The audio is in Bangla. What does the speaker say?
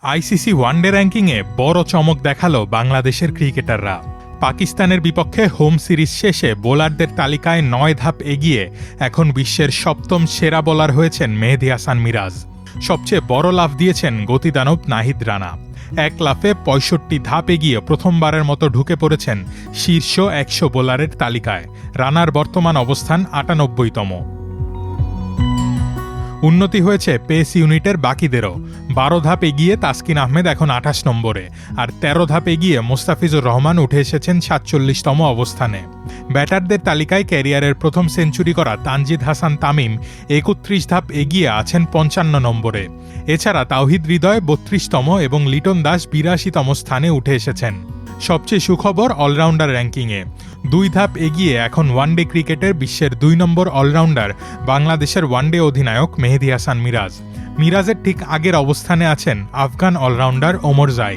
আইসিসি ওয়ানডে র্যাঙ্কিংয়ে বড় চমক দেখালো বাংলাদেশের ক্রিকেটাররা। পাকিস্তানের বিপক্ষে হোম সিরিজ শেষে বোলারদের তালিকায় ৯ ধাপ এগিয়ে এখন বিশ্বের সপ্তম সেরা বোলার হয়েছেন মেহেদী হাসান মিরাজ। সবচেয়ে বড় লাফ দিয়েছেন গতিদানব নাহিদ রানা। এক লাফে ৬৫ ধাপ এগিয়ে প্রথমবারের মতো ঢুকে পড়েছেন শীর্ষ ১০০ বোলারের তালিকায়। রানার বর্তমান অবস্থান ৯৮তম। উন্নতি হয়েছে পেস ইউনিটের বাকিদেরও। ১২ ধাপ এগিয়ে তাসকিন আহমেদ এখন ২৮ নম্বরে, আর ১৩ ধাপ এগিয়ে মোস্তাফিজুর রহমান উঠে এসেছেন ৪৭তম অবস্থানে। ব্যাটারদের তালিকায় ক্যারিয়ারের প্রথম সেঞ্চুরি করা তানজিদ হাসান তামিম ৩১ ধাপ এগিয়ে আছেন ৫৫ নম্বরে। এছাড়া তাওহিদ হৃদয় ৩২তম এবং লিটন দাস ৮২তম স্থানে উঠে এসেছেন। সবচেয়ে সুখবর অলরাউন্ডার র্যাঙ্কিংয়ে ২ ধাপ এগিয়ে এখন ওয়ানডে ক্রিকেটের বিশ্বের ২ নম্বর অলরাউন্ডার বাংলাদেশের ওয়ানডে অধিনায়ক মেহেদী হাসান মিরাজ। মিরাজের ঠিক আগের অবস্থানে আছেন আফগান অলরাউন্ডার ওমর জাই।